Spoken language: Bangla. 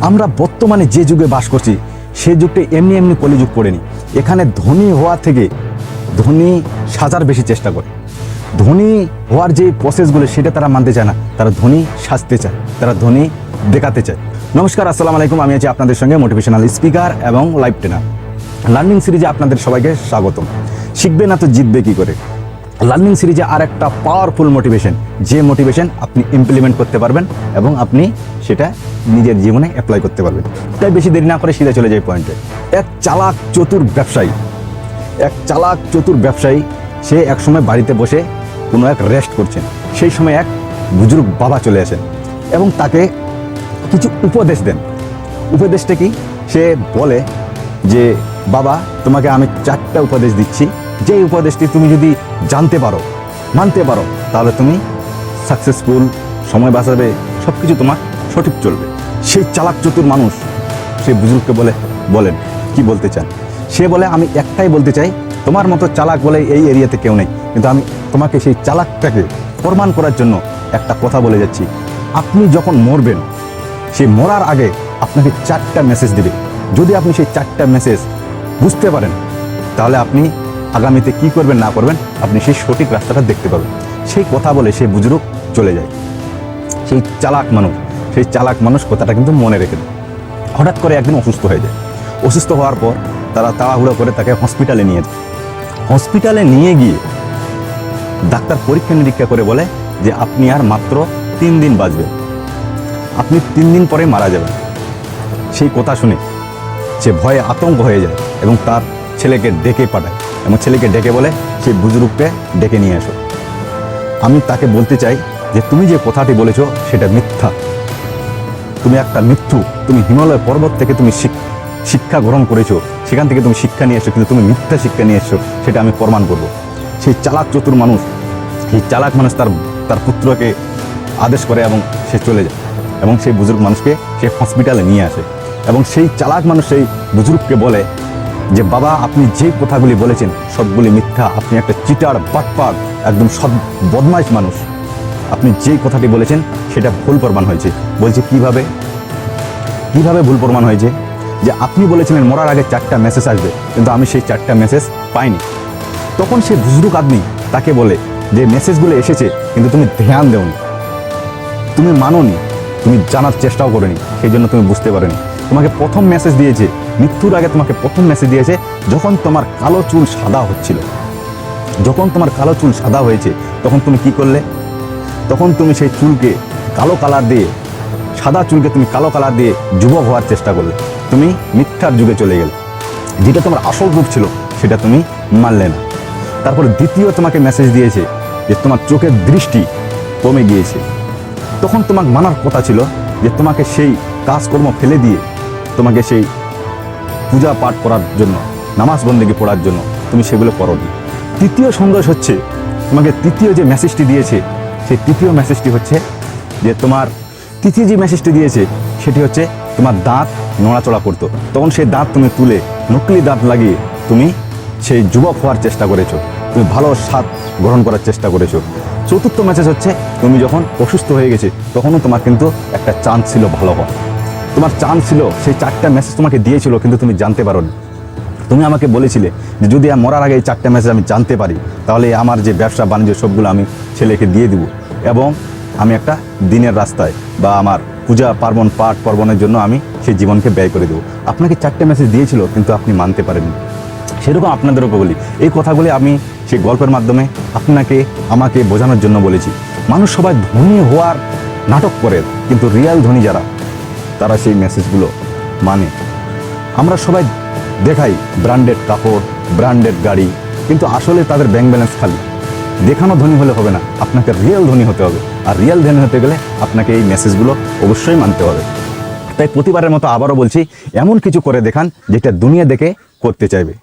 আমরা বর্তমানে যে যুগে বাস করছি সেই যুগটা এমনি এমনি কলিযুগ পড়েনি। এখানে ধনী হওয়া থেকে ধনী সাজার বেশি চেষ্টা করে। ধনী হওয়ার যে প্রসেসগুলো সেটা তারা মানতে চায় না, তারা ধনী সাজতে চায়, তারা ধনী দেখাতে চায়। নমস্কার, আসসালামু আলাইকুম। আমি আছি আপনাদের সঙ্গে মোটিভেশনাল স্পিকার এবং লাইভ ট্রেনার। লার্নিং সিরিজে আপনাদের সবাইকে স্বাগতম। শিখবে না তো জিতবে কি করে। লার্নিং সিরিজে আর একটা পাওয়ারফুল মোটিভেশন, যে মোটিভেশন আপনি ইমপ্লিমেন্ট করতে পারবেন এবং আপনি সেটা নিজের জীবনে অ্যাপ্লাই করতে পারবেন। তাই বেশি দেরি না করে সিধা চলে যাই পয়েন্টে। এক চালাক চতুর ব্যবসায়ী সে একসময় বাড়িতে বসে কোনো এক রেস্ট করছেন। সেই সময় এক বুজুর্গ বাবা চলে আসেন এবং তাকে কিছু উপদেশ দেন। উপদেশটা কি? সে বলে যে বাবা, তোমাকে আমি 4টা উপদেশ দিচ্ছি, যে উপদেশটি তুমি যদি জানতে পারো, মানতে পারো, তাহলে তুমি সাকসেসফুল, সময় বাঁচাবে, সব কিছু তোমার সঠিক চলবে। সেই চালাক চতুর মানুষ সেই বুজুর্গকে বলেন কি বলতে চান? সে বলে, আমি একটাই বলতে চাই, তোমার মতো চালাক বলে এই এরিয়াতে কেউ নেই, কিন্তু আমি তোমাকে সেই চালাকটাকে প্রমাণ করার জন্য একটা কথা বলে যাচ্ছি। আপনি যখন মরবেন, সেই মরার আগে আপনাকে 4টা মেসেজ দিবে। যদি আপনি সেই 4টা মেসেজ বুঝতে পারেন, তাহলে আপনি আগামীতে কি করবেন না করবেন আপনি সেই সঠিক রাস্তাটা দেখতে পাবেন। সেই কথা বলে সেই বুজুর্গ চলে যায়। সেই চালাক মানুষ কথাটা কিন্তু মনে রেখে দেয়। হঠাৎ করে একদিন অসুস্থ হয়ে যায়। অসুস্থ হওয়ার পর তারা তাড়াহুড়ো করে তাকে হসপিটালে নিয়ে যায়। হসপিটালে নিয়ে গিয়ে ডাক্তার পরীক্ষা নিরীক্ষা করে বলে যে আপনি আর মাত্র 3 দিন বাঁচবেন, আপনি 3 দিন পরে মারা যাবেন। সেই কথা শুনে সে ভয়ে আতঙ্ক হয়ে যায় এবং তার ছেলেকে ডেকে পাঠায় এবং ছেলেকে ডেকে বলে সেই বুজুর্গকে ডেকে নিয়ে আসো। আমি তাকে বলতে চাই যে তুমি যে কথাটি বলেছো সেটা মিথ্যা, তুমি একটা মিথ্যু। তুমি হিমালয় পর্বত থেকে তুমি শিক্ষা গ্রহণ করেছো, সেখান থেকে তুমি শিক্ষা নিয়ে এসো, কিন্তু তুমি মিথ্যা শিক্ষা নিয়ে এসছো, সেটা আমি প্রমাণ করব। সেই চালাক মানুষ তার পুত্রকে আদেশ করে এবং সে চলে যায় এবং সেই বুজুর্গ মানুষকে সে হসপিটালে নিয়ে আসে এবং সেই চালাক মানুষ সেই বুজুর্গকে বলে যে বাবা, আপনি যে কথাগুলি বলেছেন সবগুলি মিথ্যা, আপনি একটা চিটার, বাটপার, একদম সৎ বদমাইশ মানুষ। আপনি যেই কথাটি বলেছেন সেটা ভুল প্রমাণ হয়েছে। বলছে কিভাবে ভুল প্রমাণ হয়েছে? যে আপনি বলেছিলেন মরার আগে 4টা মেসেজ আসবে, কিন্তু আমি সেই 4টা মেসেজ পাইনি। তখন সে বুজুর্গ আদমি তাকে বলে যে মেসেজগুলো এসেছে, কিন্তু তুমি ধ্যান দেওনি, তুমি মানোনি, তুমি জানার চেষ্টাও করেনি, সেই জন্য তুমি বুঝতে পারোনি। তোমাকে প্রথম মেসেজ দিয়েছে, মৃত্যুর আগে তোমাকে প্রথম মেসেজ দিয়েছে যখন তোমার কালো চুল সাদা হচ্ছিল। যখন তোমার কালো চুল সাদা হয়েছে তখন তুমি কি করলে? তখন তুমি সেই চুলকে কালো কালার দিয়ে, সাদা চুলকে তুমি কালো কালার দিয়ে যুবক হওয়ার চেষ্টা করলে। তুমি মিথ্যার যুগে চলে গেলে। যেটা তোমার আসল রূপ ছিল সেটা তুমি মানলে না। তারপরে দ্বিতীয় তোমাকে মেসেজ দিয়েছে যে তোমার চোখের দৃষ্টি কমে গিয়েছে। তখন তোমার মানার কথা ছিল যে তোমাকে সেই কাজকর্ম ফেলে দিয়ে তোমাকে সেই পূজা পাঠ করার জন্য, নামাজ বন্দেগী পড়ার জন্য তুমি সেগুলো করোনি। তৃতীয় সন্দেশ হচ্ছে, তোমাকে তৃতীয় যে মেসেজটি দিয়েছে সেই তৃতীয় মেসেজটি হচ্ছে যে তৃতীয় যে মেসেজটি দিয়েছে সেটি হচ্ছে তোমার দাঁত নড়াচড়া করতো। তখন সেই দাঁত তুমি তুলে নকলি দাঁত লাগিয়ে তুমি সেই যুবক হওয়ার চেষ্টা করেছো, তুমি ভালো স্বাদ গ্রহণ করার চেষ্টা করেছো। চতুর্থ মেসেজ হচ্ছে তুমি যখন অসুস্থ হয়ে গেছে তখনও তোমার কিন্তু একটা চান্স ছিল ভালো হওয়ার, তোমার চান্স ছিল। সেই 4টা মেসেজ তোমাকে দিয়েছিল কিন্তু তুমি জানতে পারোনি। তুমি আমাকে বলেছিলে যে যদি মরার আগে এই 4টা মেসেজ আমি জানতে পারি, তাহলে আমার যে ব্যবসা বাণিজ্য সবগুলো আমি ছেলেকে দিয়ে দিব এবং আমি একটা দিনের রাস্তায় বা আমার পূজা পার্বণ, পাঠ পর্বণের জন্য আমি সেই জীবনকে ব্যয় করে দেবো। আপনাকে 4টা মেসেজ দিয়েছিল কিন্তু আপনি মানতে পারেননি। সেরকম আপনাদেরও বলি, এই কথাগুলি আমি সেই গল্পের মাধ্যমে আমাকে বোঝানোর জন্য বলেছি। মানুষ সবাই ধনী হওয়ার নাটক করে, কিন্তু রিয়াল ধনী যারা, তারা সেই মেসেজগুলো মানে। আমরা সবাই দেখাই ব্র্যান্ডেড কাপড়, ব্র্যান্ডেড গাড়ি, কিন্তু আসলে তাদের ব্যাংক ব্যালেন্স খালি। দেখানো ধনী হলে হবে না, আপনাকে রিয়েল ধনী হতে হবে। আর রিয়েল ধনী হতে গেলে আপনাকে এই মেসেজগুলো অবশ্যই মানতে হবে। তাই প্রতিবারের মতো আবারও বলছি, এমন কিছু করে দেখান যেটা দুনিয়া দেখে করতে চাইবে।